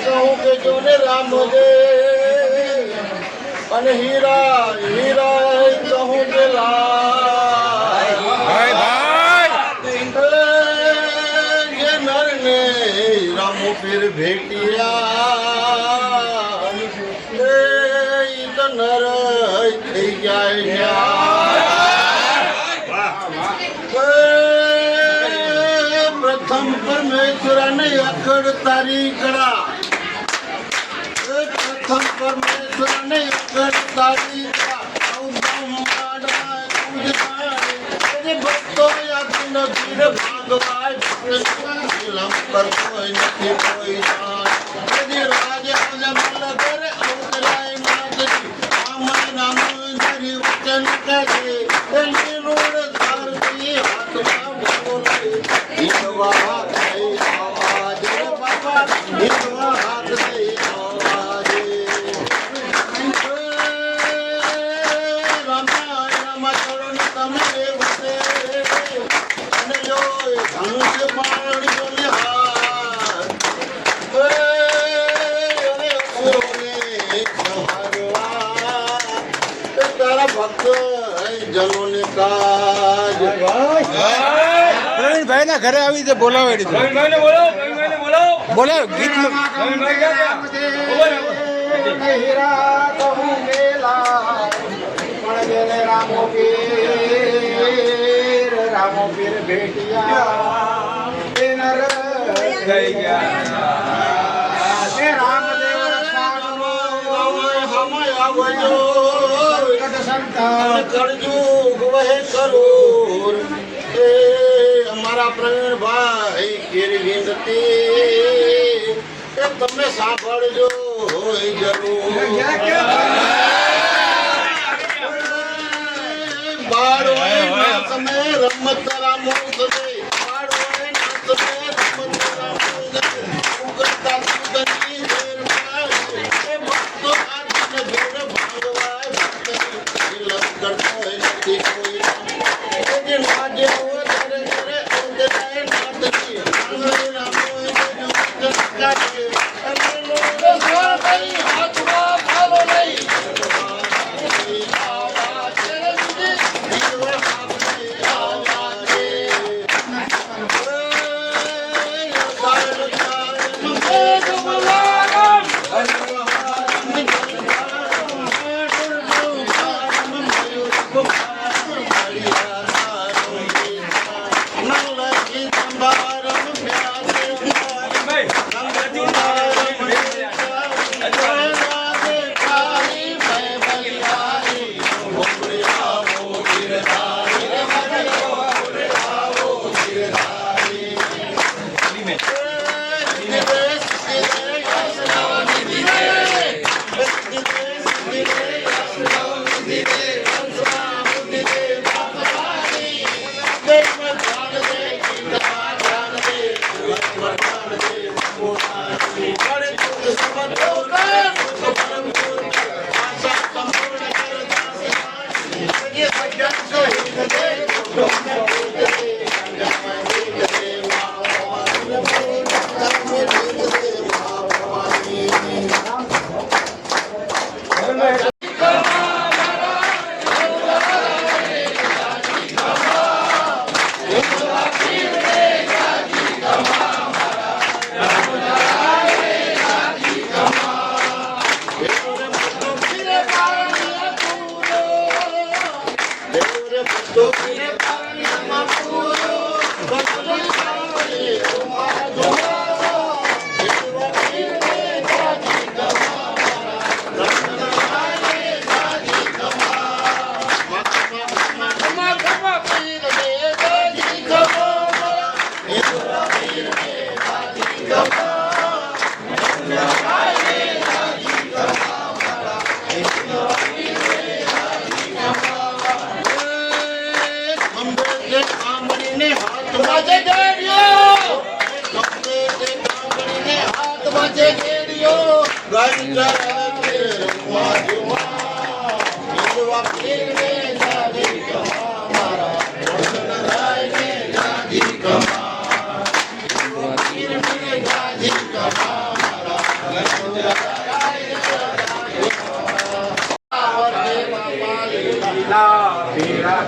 કહું કે જો ને રામ દે અને હીરા હીરા કહું કે ये नर ने रामो फिर भेटिया तो नर થઈ જાય પ્રથમ પરમેશ્વર ને અખડ તારી કળા પ્રથમ પરમેશ્વર ને અખડ તારી ભક્તો યાદ ભીડ ભાગવાય પર કોઈ નથી કોઈ રાજા મલ કરે અવતરાય માતરી આમય નામ ધરી વચન કરે એની રોડ ધારતી હાથમાં બોલે હિતવા હાથ દઈ આવાજ રે બાબા હિતવા હાથ દઈ આવાજ રામા ચરણ તમે વસે અને જો ધનુષ પાણી ને હાથ તારા ભક્ત જનો ને કાજ પ્રવીણભાઈ ના ઘરે આવી રીતે બોલાવે બોલો ગીત રામો પીર ભેટિયા થઈ ગયા રામદેવ આવજો કરજુગ વહે કરોર એ અમારા પ્રવીણભાઈ કેરી વિનતી એ તમે સાંભળજો હોય જરૂર બાળો તમે રમત રામો દે બાળો તમે રમત રામો દે ઉગતા સુગંધી દેર એ ભક્તો આને ભેડ ભાગવાય કરતો નથી કોઈ જે નાજે હોય ઘરે ઘરે ઉદરાય નાતની રામો કાઢે અને લોક ભાઈ હાથમાં ભાલો નહીં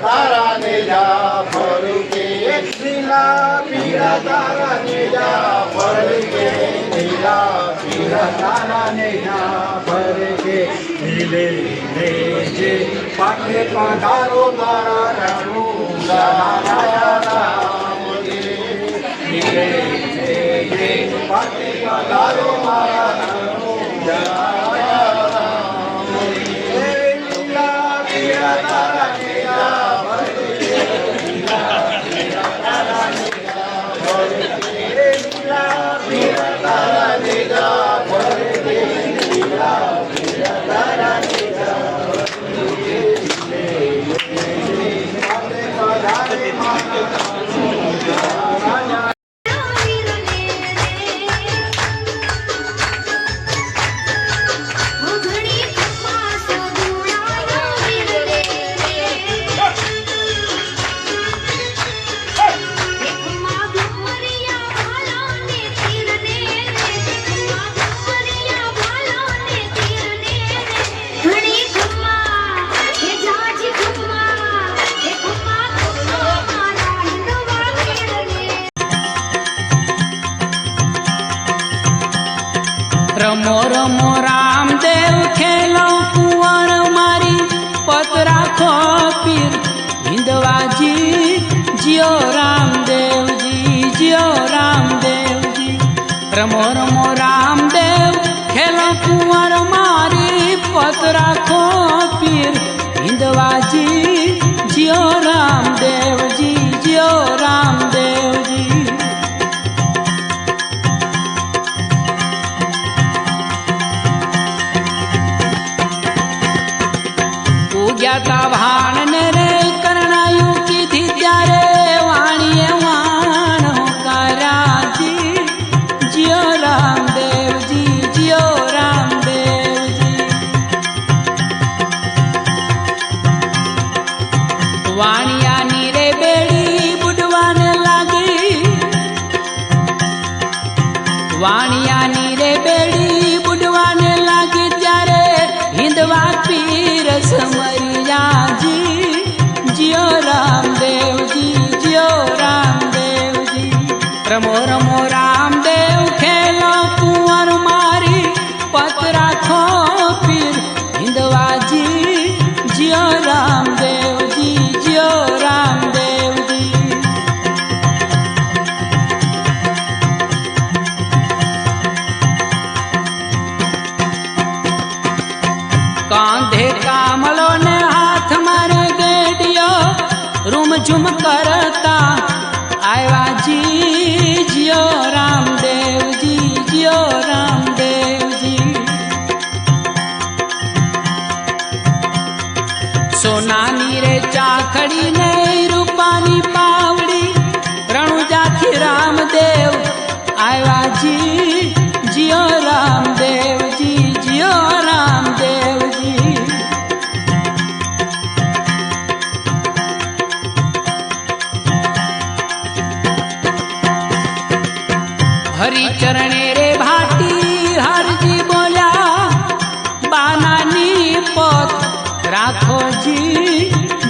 તારા ને જા ફરું કે લીલા પીળા તારા ને જા ફરું કે લીલા પીળા તારા ને જા ફરું કે લીલે જે પાકે પધારો મારા રણું ગાયા રામ લીલે જે પાકે પધારો મારા રણું ગાયા રામ લીલા પીળા તારા ને रमो रमो रामदेव खेलो कुंवर मारी पतरा खो पीर हिंदवा जी जियो रामदेव जी जियो रामदेव जी। रमो रमो रामदेव खेलो कुंवर मारी पतरा खो पीर हिंदवा जी जियो रामदेव जी जियो रामदेव जी। ज्ञाता भान ने रे करणायु की थी त्यारे वाणिये वाण करा जी जियो रामदेव जी जियो रामदेव जी। वाणिया नीरे बेड़ी बुडवाने लागी वाणिया नीरे बेड़ी बुडवाने लागी त्यारे हिंदवा पीर समरिया जी जियो रामदेव जी जियो रामदेव जी। रमो रमो रामदेव खेलो कुंवर मारी पतरा खो पीर हिंदवा जी जियो रामदेव जी जियो रामदेव जी। कांधे कामलो ने हाथ मारे गेडियो रूम झुम करता आया जी जियो रामदेव जी जियो रामदेव जी। सोनानी रे चाखड़ी ने रूपानी पावड़ी रणुजा थी रामदेव आया जी जियो रामदेव जी जियो रामदेव जी। हरि चरणे रे भाटी हर जी बोला बानानी पोत राखो जी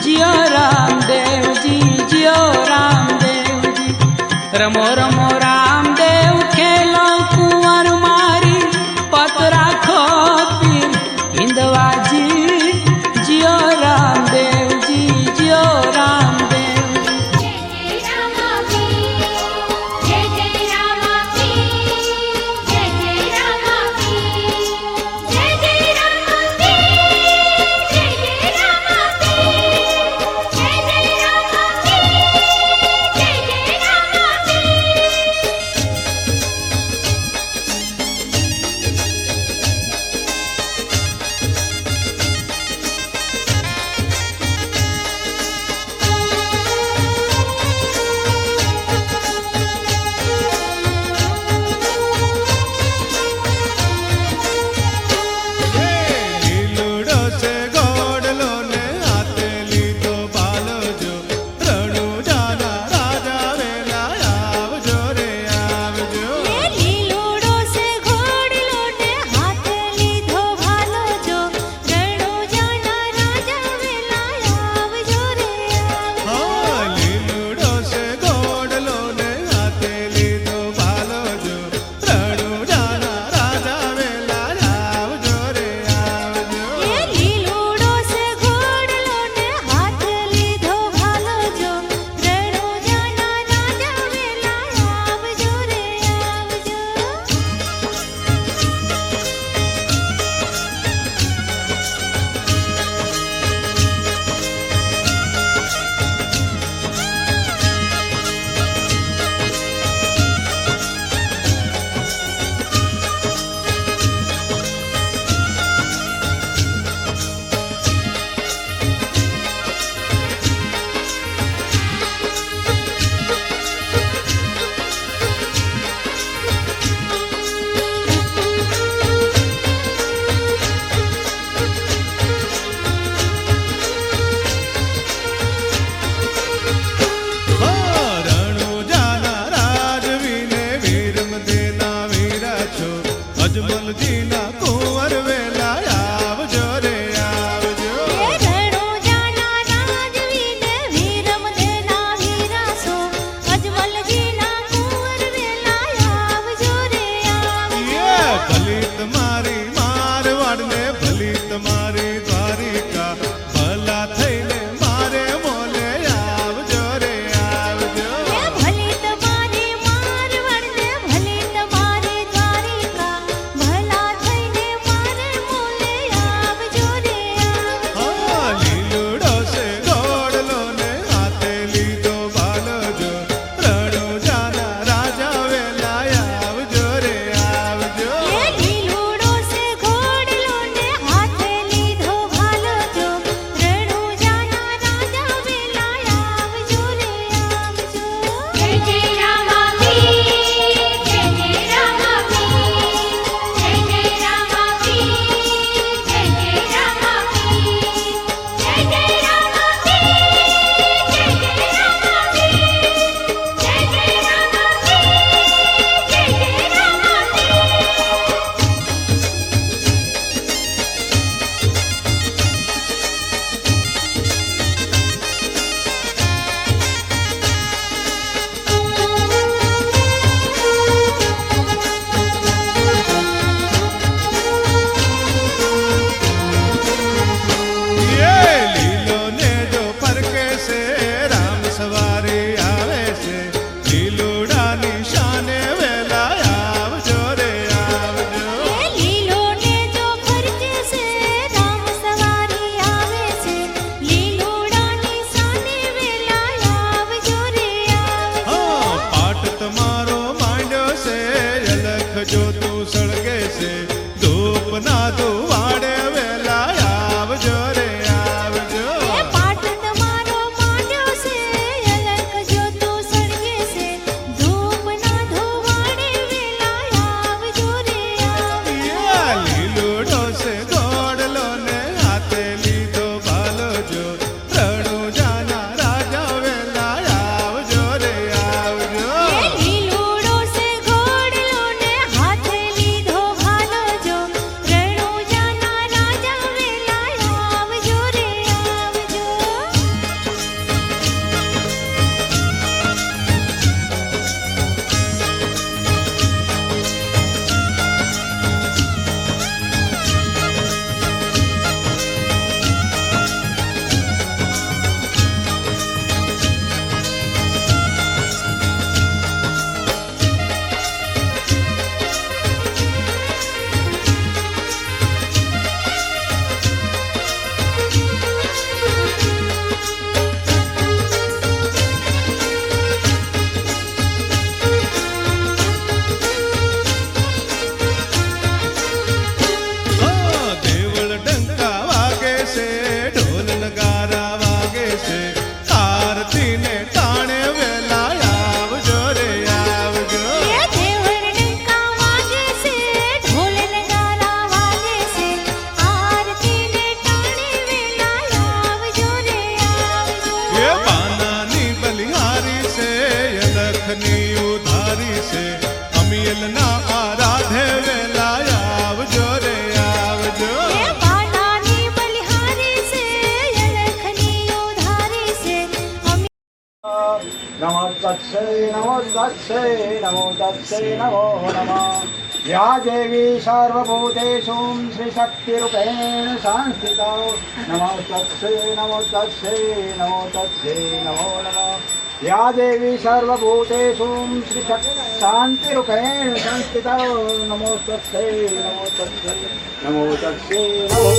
जियो रामदेव जी जियो रामदेव जी। रमो रमो रामदेव खेलो कुंवर मारी पत राखो पीर हिंदवा जी जियो रामदेव जी जियो रामदेव जी। जय ના કુંવર વેલા આવજો રે આવજો. રણુજાના રાજવીને વીરમ દેના વીરાસો અજમલજીના કુંવર વેલા આવજો રે આવજો. ભલી તમારી મારવાડ ને ભલી તમારી દ્વારિકા ભલા થઈને મારે મોલે આવજો રે આવજો. ભલી તમારી મારવાડ ને ભલી તમારી દ્વારિકા ભલા થઈને મારે મોલે આવજો રે આવજો. હા લીલુડો છે ગોળલો ને હાથે લીધો બાલજો રણુજાના રાજા વેલા આવજો રે આવજો. લીલુડો છે ઘોડલો ને હાથે લીધો ભાલો જો રણુજાના રાજા વેલા આવજો રે આવજો. જય જય રામાપીર જય જય રામાપીર જય જય રામાપીર જય જય રામાપીર જય જય રામાપીર જય જય રામાપીર જય જય રામાપીર જય જય રામાપીર. લીલો ને જો પરકે છે રામ સવારી આવે છે લીલુડાની શાને વેલા આવજો રે આવજો. લીલો ને જો ફરકે છે રામ સવારી આવે છે લીલુડાની સાને વેલા આવજો રે આવજો. પાટ તમારો માંડ્યો છે અલખ જો તું સળગે છે ધૂપ ના ધુવાડે વેલા આવજો રે આવજો. પાટ તમારો માંડ્યો છે અલક જો તું સળગે છે ધૂપ ના ધોવાડે વેલા આવજો રે આવજો. લીલુડો છે ગોળલો ને હાથે લીધો ભાલો જો રણુજાના રાજા વેલા આવજો રે આવજો. લીલુડો છે ઘોડલો ને હાથે લીધો ભાલો જો રણુજાના રાજા વેલા આવજો રે આવજો. દેવળ ડંકા વાગે છે ઢોલ નગારા વાગે છે આરતી ને ટાણે વેલા આવજો રે આવજો. દેવળ ડંકા વાગે છે ઢોલ નગારા વાગે છે આરતી ને ટાણે વેલા આવજો રે આવજો. પાનાની બલિહારી છે અલખની ઉધારી છે અમિયલના આરાધે વેલા આવજો રે આવજો. પાનાની બલિહારી છે અલખની ઉધારી છે નમો તત્સૈ નમો તત્સૈ નમો તત્સૈ નમો નમઃ યા દેવી સર્વભૂતેષુ શ્રીશક્તિરૂપેણ સંસ્થિતા નમો તત્સૈ નમો તત્સૈ નમો તત્સૈ નમો નમઃ યા દેવી સર્વભૂતેષુ શાંતિરૂપેણ સંસ્થિતા નમો તત્સૈ નમો તત્સૈ નમો તત્સૈ નમો.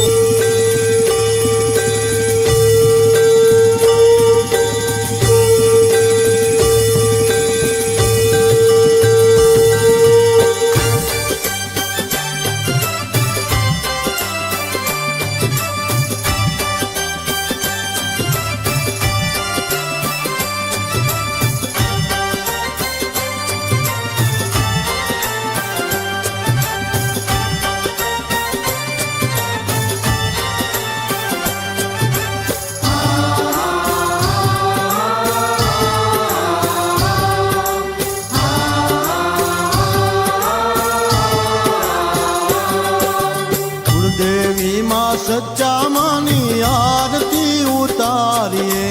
સચ્ચા માની આરતી ઉતારીએ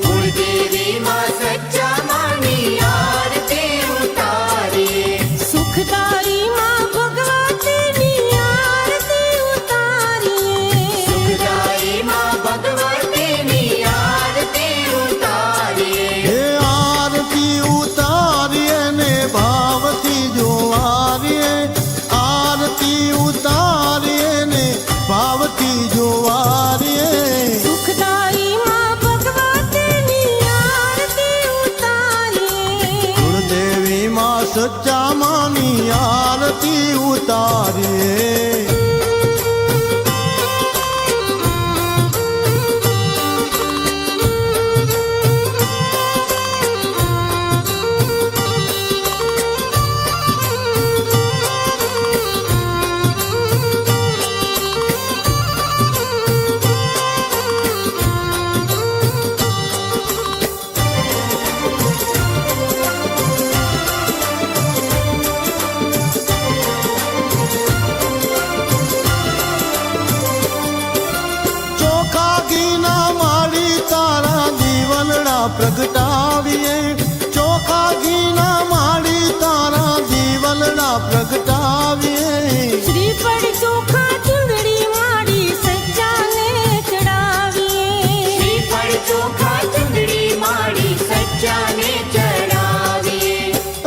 કુળદેવી માં સચ્ચા માની આરતી ઉતારીએ સુખદાયી માં ભગવતીની આરતી ઉતારીએ સુખદાયી માં ભગવતીની આરતી ઉતારીએ હે આરતી ઉતારીએ ને ભાવથી જોવારીએ આરતી ઉતારીએ ને ભાવથી જોવારીએ સુખદાયી માં ભગવતીની આરતી ઉતારીએ કુળદેવી માં સચ્ચા માની આરતી ઉતારીએ ચોખા ઘીના માળી તારા દીવલડા પ્રગટાવીએ ચોખા ઘીના માળી તારા દીવલડા પ્રગટાવીએ શ્રીફળ ચોખા ચૂંદડી માડી સચ્ચાને ચડાવીએ શ્રીફળ ચોખા ચૂંદડી માડી સચ્ચાને ચડાવીએ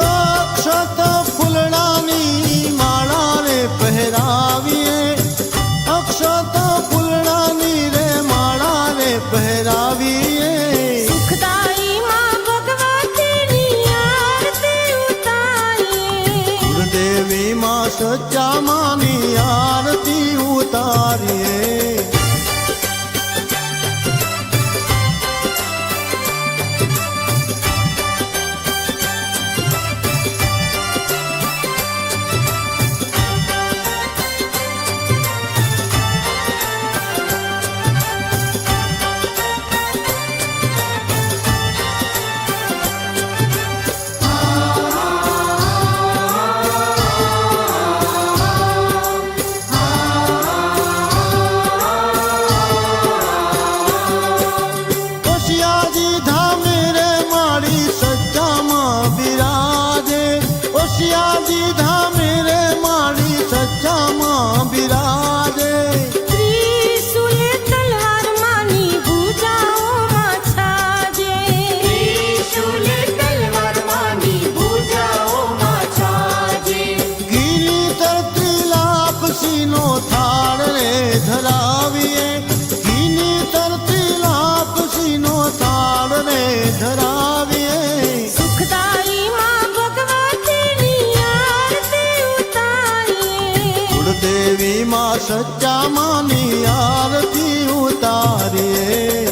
અક્ષત ફૂલડાની માળા રે પહેરાવીએ અક્ષત ફૂલડાની રે માળા રે પહેરાવીએ સુખદાયી માં ભગવતીની આરતી ઉતારીએ કુળદેવી માં સચ્ચા માની આરતી ઉતારીએ ઓશિયાજી ધામે રે માળી સચ્ચામાં બિરાજે ઓશિયાજી ધામે રે માળી સચ્ચામાં બિરાજે ત્રિશુલે તલવાર માની ભુજાઓમાં છાજે ત્રિશુલ તલવાર માની ભુજાઓમાં છાજે ઘીની તરતી લાપસીનો થાળ રે ધરાવીએ ઘીની તરતી લાપસીનો થાળ રે ધરાવીએ સુખદાયી માં ભગવતીની આરતી ઉતારીએ કુળદેવી માં સચ્ચા માની આરતી ઉતારીએ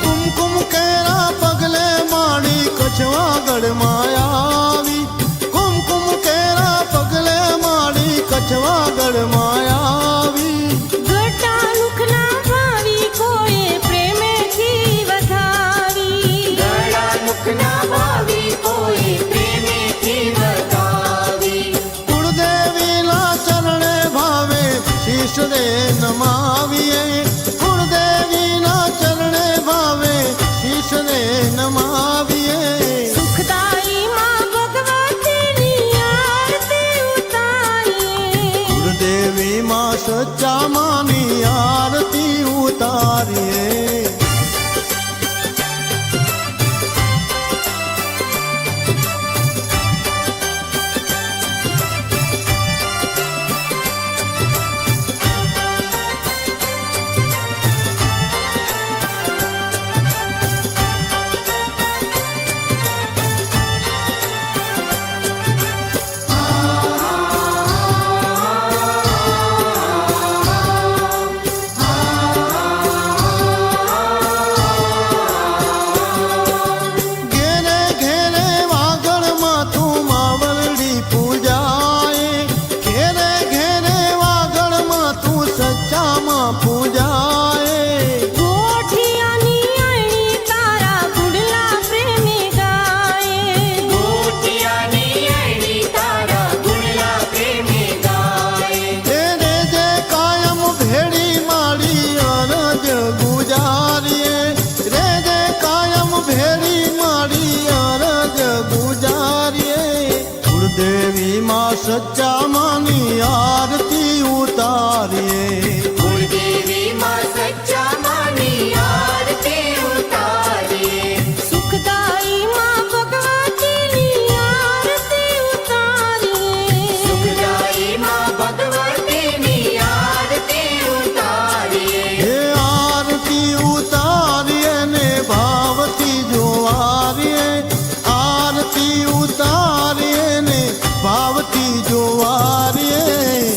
કુમકુમ કેરા પગલે માળી કચ્છવાગઢમાં આવી કુમકુમ કેરા પગલે માળી કચ્છવાગઢમાં આવી ઘટા મુખના ભાવી કોએ પ્રેમેથી વધાવી ગળા મુખના ભાવી કોઈ પ્રેમેથી વધાવી કુળદેવીના ચરણે ભાવે શીશ રે નમાવીએ કુળદેવીના ચરણે ભાવે શીશ રે નમાવીએ સુખદાયી માં ભગવતીની આરતી ઉતારીએ કુળદેવી માં સચ્ચા માની આરતી ઉતારીએ સચ્ચા માની આરતી ઉતારીએ કુળદેવી માં સચ્ચા માની આરતી ઉતારીએ સુખદાઈ માં ભગવતીની આરતી ઉતારીએ સુખદાઈ માં ભગવતીની આરતી ઉતારીએ હે આરતી ઉતારીએ ને ભાવથી જોવારીએ આરતી ઉતારીએ ને ભાવથી જોવારીએ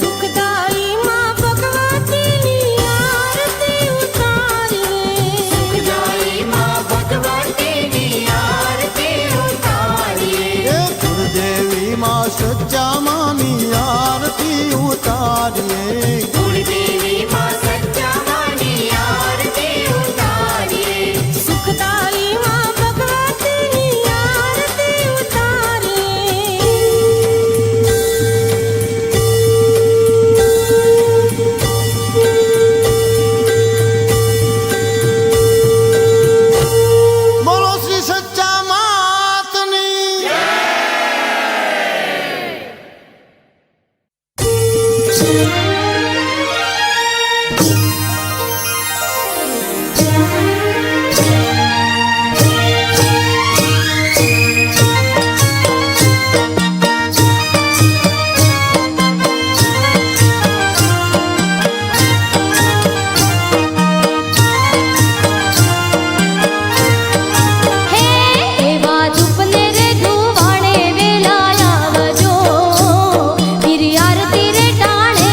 સુખદાઈ માં ભગવતીની આરતી ઉતારીએ સુખદાઈ માં ભગવતીની આરતી ઉતારીએ એ કુળદેવી માં સચ્ચા માની આરતી ઉતારીએ કુળદેવી માં સચ્ચા માની આરતી ઉતારીએ સુખદાઈ માં ભગવતીની આરતી ઉતારીએ બોલો શ્રી સચ્ચા માતની હે એવા ધૂપને રે ધુવાણે વેલા આવજો વીરી આરતી રે ટાણે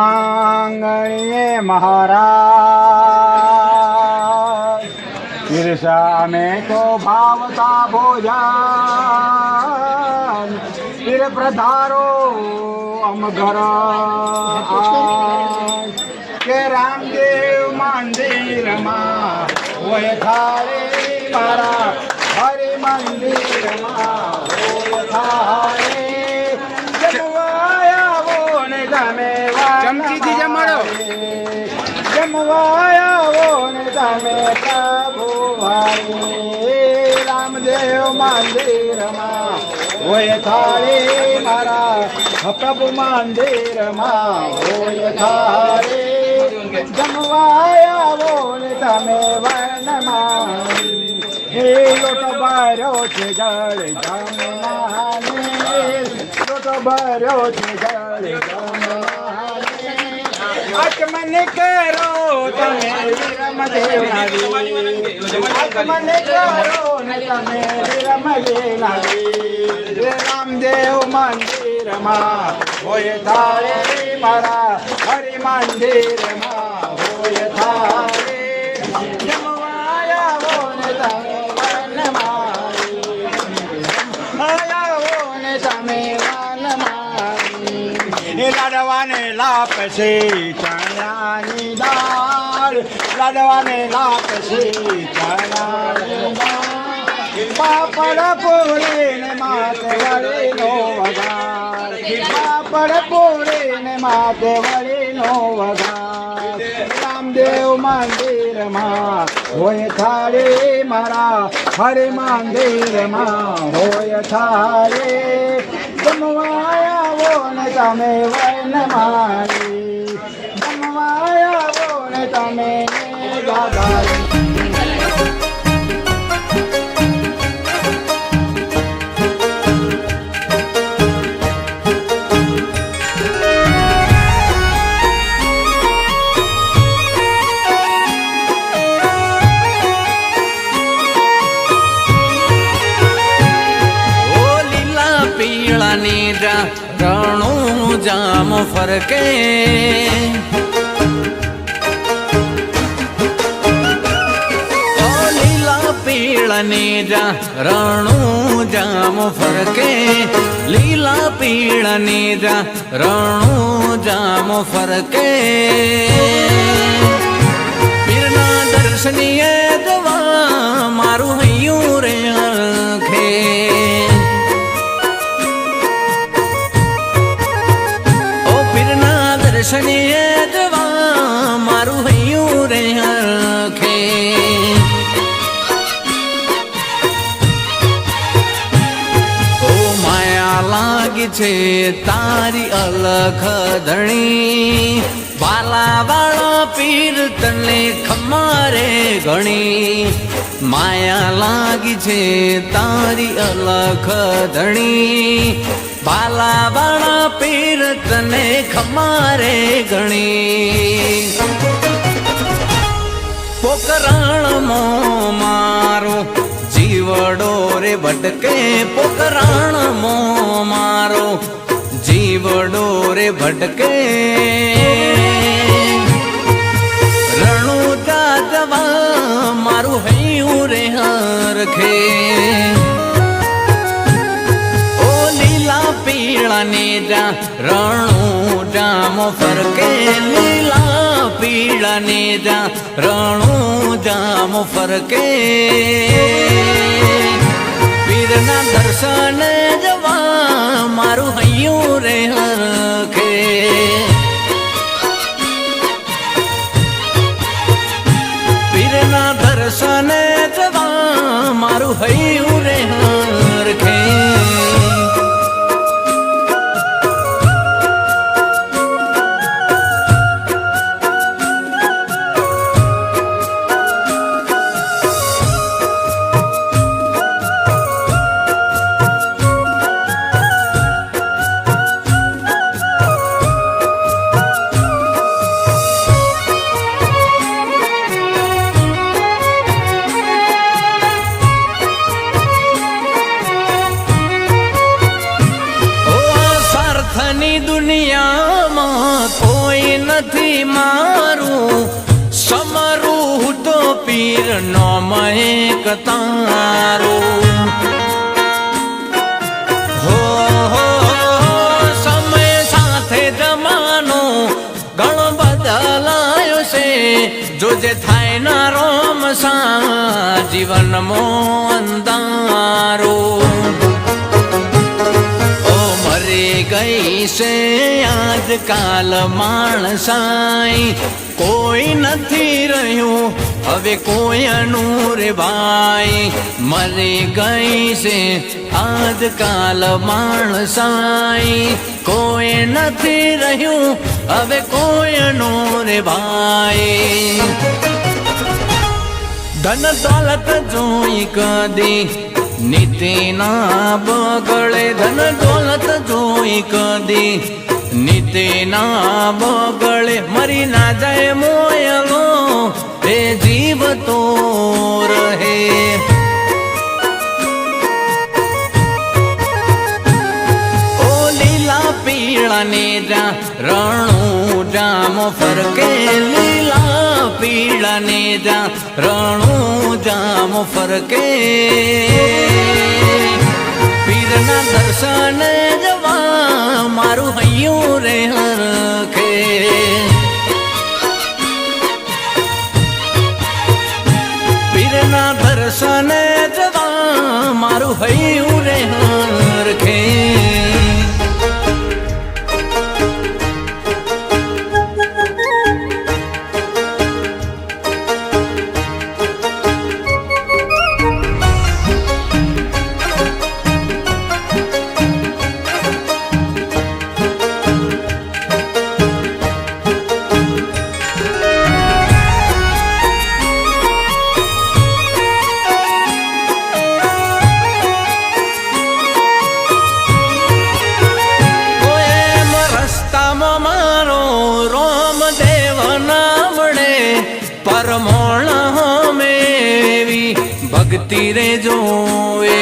માંગણીએ મહારાજ ઈર્ષા में तो भावता भोजन फिर प्रधारो हम घर કે રામદેવ મંદિરમાં હોય થાળે મારા હરિ મંદિરમાં હોય થાળે જમવાયાવો ને તમે ચમચીથી જમાડો જમવાયાવો ને તમે પ્રભુ ભાઈ રામદેવ મંદિરમાં હોય થાળે મારા પ્રભુ મંદિરમાં હોય થાળે જમવાયાવો ને તમે વનમાં હે લોટ ભર્યો છે જળ જમવાને લોટ ભર્યો છે જળ જમવાને આચમન કરો તમે વિરમદેવ આચમન કરો ને તમે વિરમદેવ રામદેવ મંદિરમાં હોય થાળે મારા હરિ મંદિરમાં હોય થાળે જમવાયાવો ને તમે વનમાં આયાવો ને તમે વનમાં લાડવાને લાપસે ચણાની દાળ લાડવાને લાપસે ચણાની દાળ પાપડ પૂરી ને માથે વળીનો વઘાર પાપડ પૂરી ને માથે વળીનો વઘાર રામદેવ મંદિરમાં હોય થાળી મારા હરિ મંદિરમાં હોય થાળી જમવાયાવો ને તમે વનમાળી જમવાયાવો ને તમે ગાગાળી રણું જામ ફરકે ઓ લીલા પીળની જા રણું જામ ફરકે લીલા પીળની જા રણું જામ ફરકે પીરના દર્શનીએ જવા મારું હૈયું રે અખે દર્શનીએ જવા મારું હૈયું રે હરખે ઓ માયા લાગી છે તારી અલખ ધણી બાલા વાળા પીર તને ખમારે ઘણી માયા લાગી છે તારી અલખ ધણી બાલા વાળા પીર તને ખમારે ગણી પોકરાણમો મારો જીવડો રે ભટકે પોકરાણમો મારો જીવડો રે ભટકે રણુજા જવા મારું હૈયું રે હરખે પીળાને જા રણું જામો ફરકે લીલા પીળાને જા રણું જામો ફરકે પીરના દર્શન જવા મારું હૈયું રે હરખે પીરના દર્શન જવા મારું હૈયું રે હરખે નથી મારું સમરું તો પીર નો મહેક તારું હો સમય સાથે જમાનો ઘણો બદલાયો છે જોજે થાય ના રોમ સા જીવનમાં અંધારું મરી ગઈ છે આજકાલ માણસાઈ કોઈ નથી રહ્યું હવે કોઈનું રે ભાઈ મરી ગઈ છે આજકાલ માણસાઈ કોઈ નથી રહ્યું હવે કોઈનું રે ભાઈ ધન દોલત જોઈ કદી નીતિ ના બગડે ધન દોલત જોઈ કદી નીતિ ના બગડે મરી ના જાય મોયલો એ જીવ તો રહે ઓ લીલા પીળા ને જા રણું જામ ફરકે લીલા પીળા ને જા રણું જામ ફરકે પીરના દર્શન જવા મારું હૈયું રે હરખે પીરના દર્શન જવા મારું હૈયું રે હરખે પરમોણ મેવી ભક્તિ રે જોવે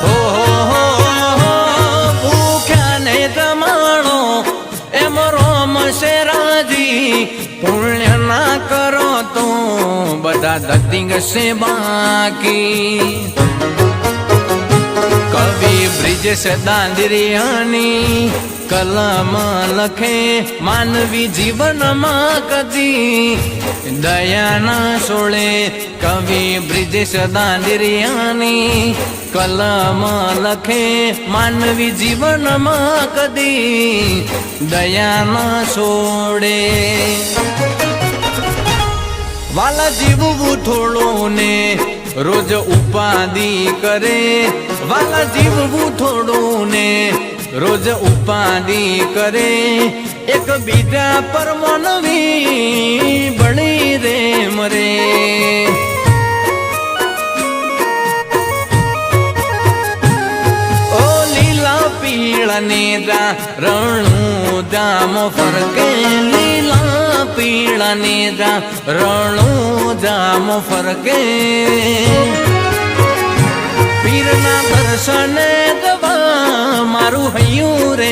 હો ભૂખ્યા ને જમાણો એમ રોમ શેરાજી પુણ્ય ના કરો તો બધા દત્તિંગ છે બાકી કવિ બ્રિજેશ દાંદરિયાની કલમ લખે માનવી જીવનમાં કદી દયા ના છોડે કવિ બ્રિજેશ દાંદરિયાની કલમ લખે માનવી જીવનમાં કદી દયા ના છોડે વાલા જીવવું થોડું ને રોજ ઉપાધિ કરે વાલા જીવવું થોડું ને રોજ ઉપાધિ કરે એક બીજા પર મનવી બળી રે મરે ઓ લીલા પીળા ને જા રણું જામ ફરકે લીલા પીળા ને જા રણું જામ ફરકે પીરના દર્શન જવા મારું હૈયું રે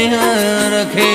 રખે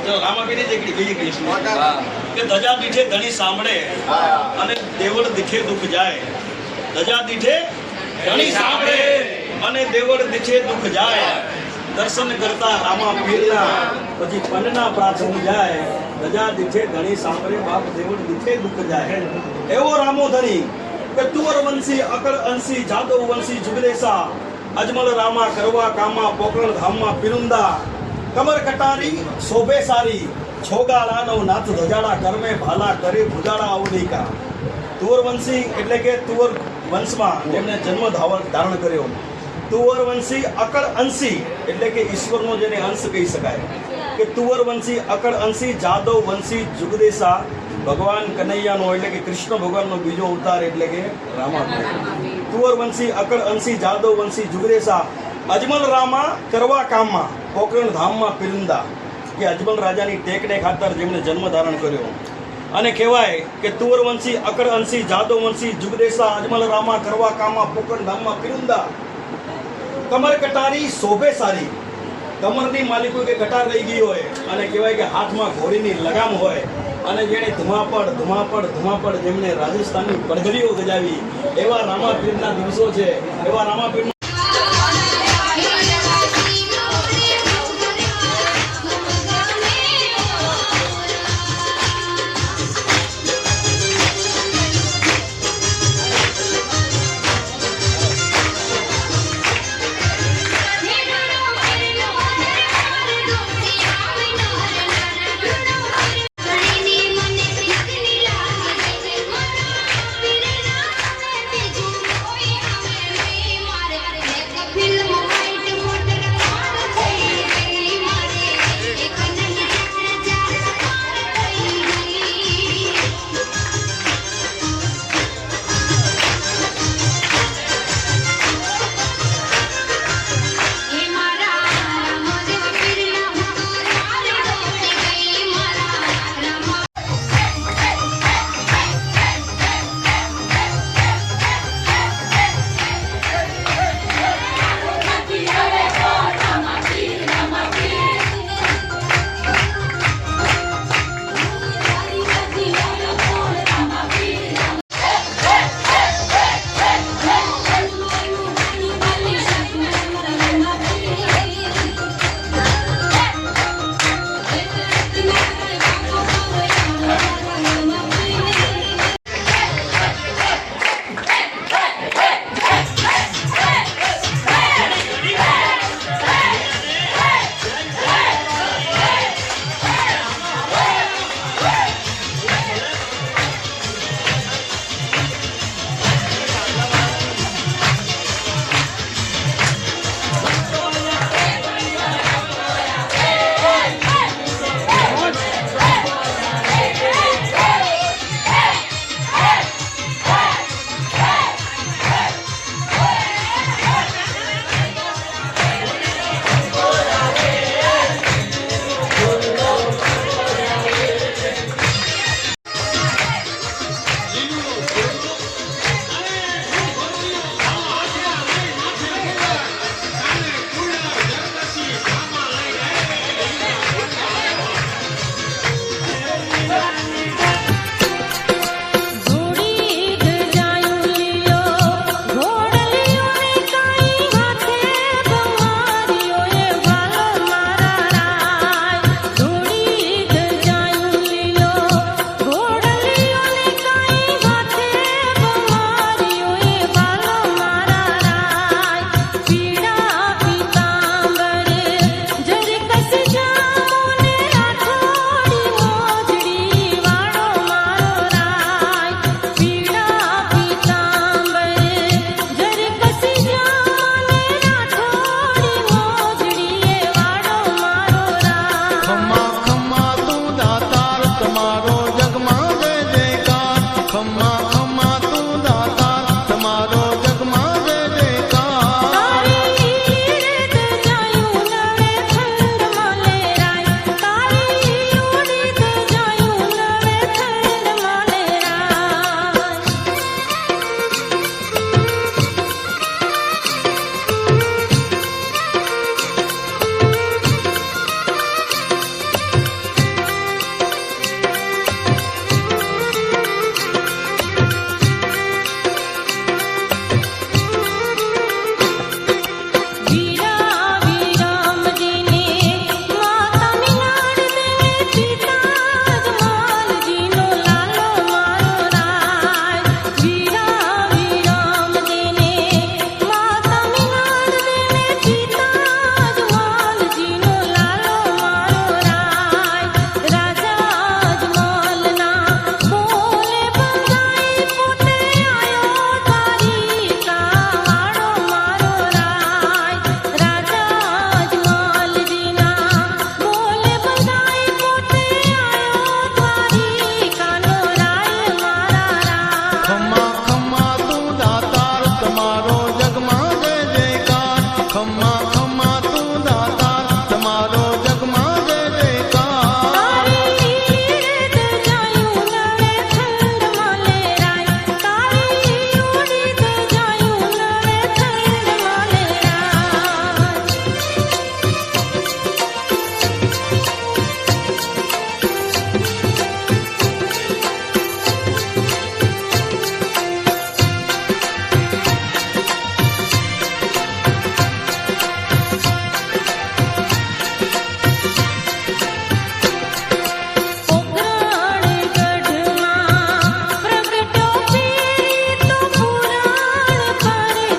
બોલો રામા કે ધજા દીઠે ધણી સાંભળે અને દેવળ દીઠે દુઃખ જાય ધજા દીઠે ધણી સાંભળે અને દેવળ દીઠે દુઃખ જાય દર્શન કરતા રામા પીરના પછી પંડના પ્રાચીન જાય ધજા દીઠે ધણી સાંભળે બાપ દેવળ દીઠે દુઃખ જાય એવો રામો ધણી કે તુવર વંશી અકળ અંશી જાદવ વંશી જુગલેસા અજમલ રામા કરવા કામા પોકરણ ધામમાં પિરુંદા કમર કટારી શોભે સારી છોગાળાનો નાથ ધજાડા કર્મે ભાલા કરે ભુજાડા અવનિકા તુવર વંશી એટલે કે તુવર વંશમાં જેમને જન્મ ધારણ કર્યો તુવર વંશી અકળ અંશી એટલે કે ઈશ્વરનો જેને અંશ કહી શકાય કે તુવર વંશી અકળ અંશી જાદવ વંશી જુગદેશા ભગવાન કનૈયાનો એટલે કે કૃષ્ણ ભગવાનનો બીજો અવતાર એટલે કે રામા તુવર વંશી અકળ અંશી જાદવ વંશી જુગદેશા અજમલ રામા કરવા કામમાં પોકરણ ધામમાં પિરુંદા કે અજમલ રાજાની ટેકને ખાતર જેમણે જન્મ ધારણ કર્યો અને કહેવાય કે તુવર વંશી અકળ અંશી જાદવ વંશી જુગદેશા અજમલ રામા કરવા કામમાં પોકરણ ધામમાં પિરુંદા કમર કટારી શોભે સારી કમરની માલિકો કે કટાર રહી ગઈ હોય અને કહેવાય કે હાથમાં ઘોડીની લગામ હોય અને જેણે ધુમાપડ જેમણે રાજસ્થાનની પડઘડીઓ ગજાવી એવા રામાપીરના દિવસો છે એવા રામાપીર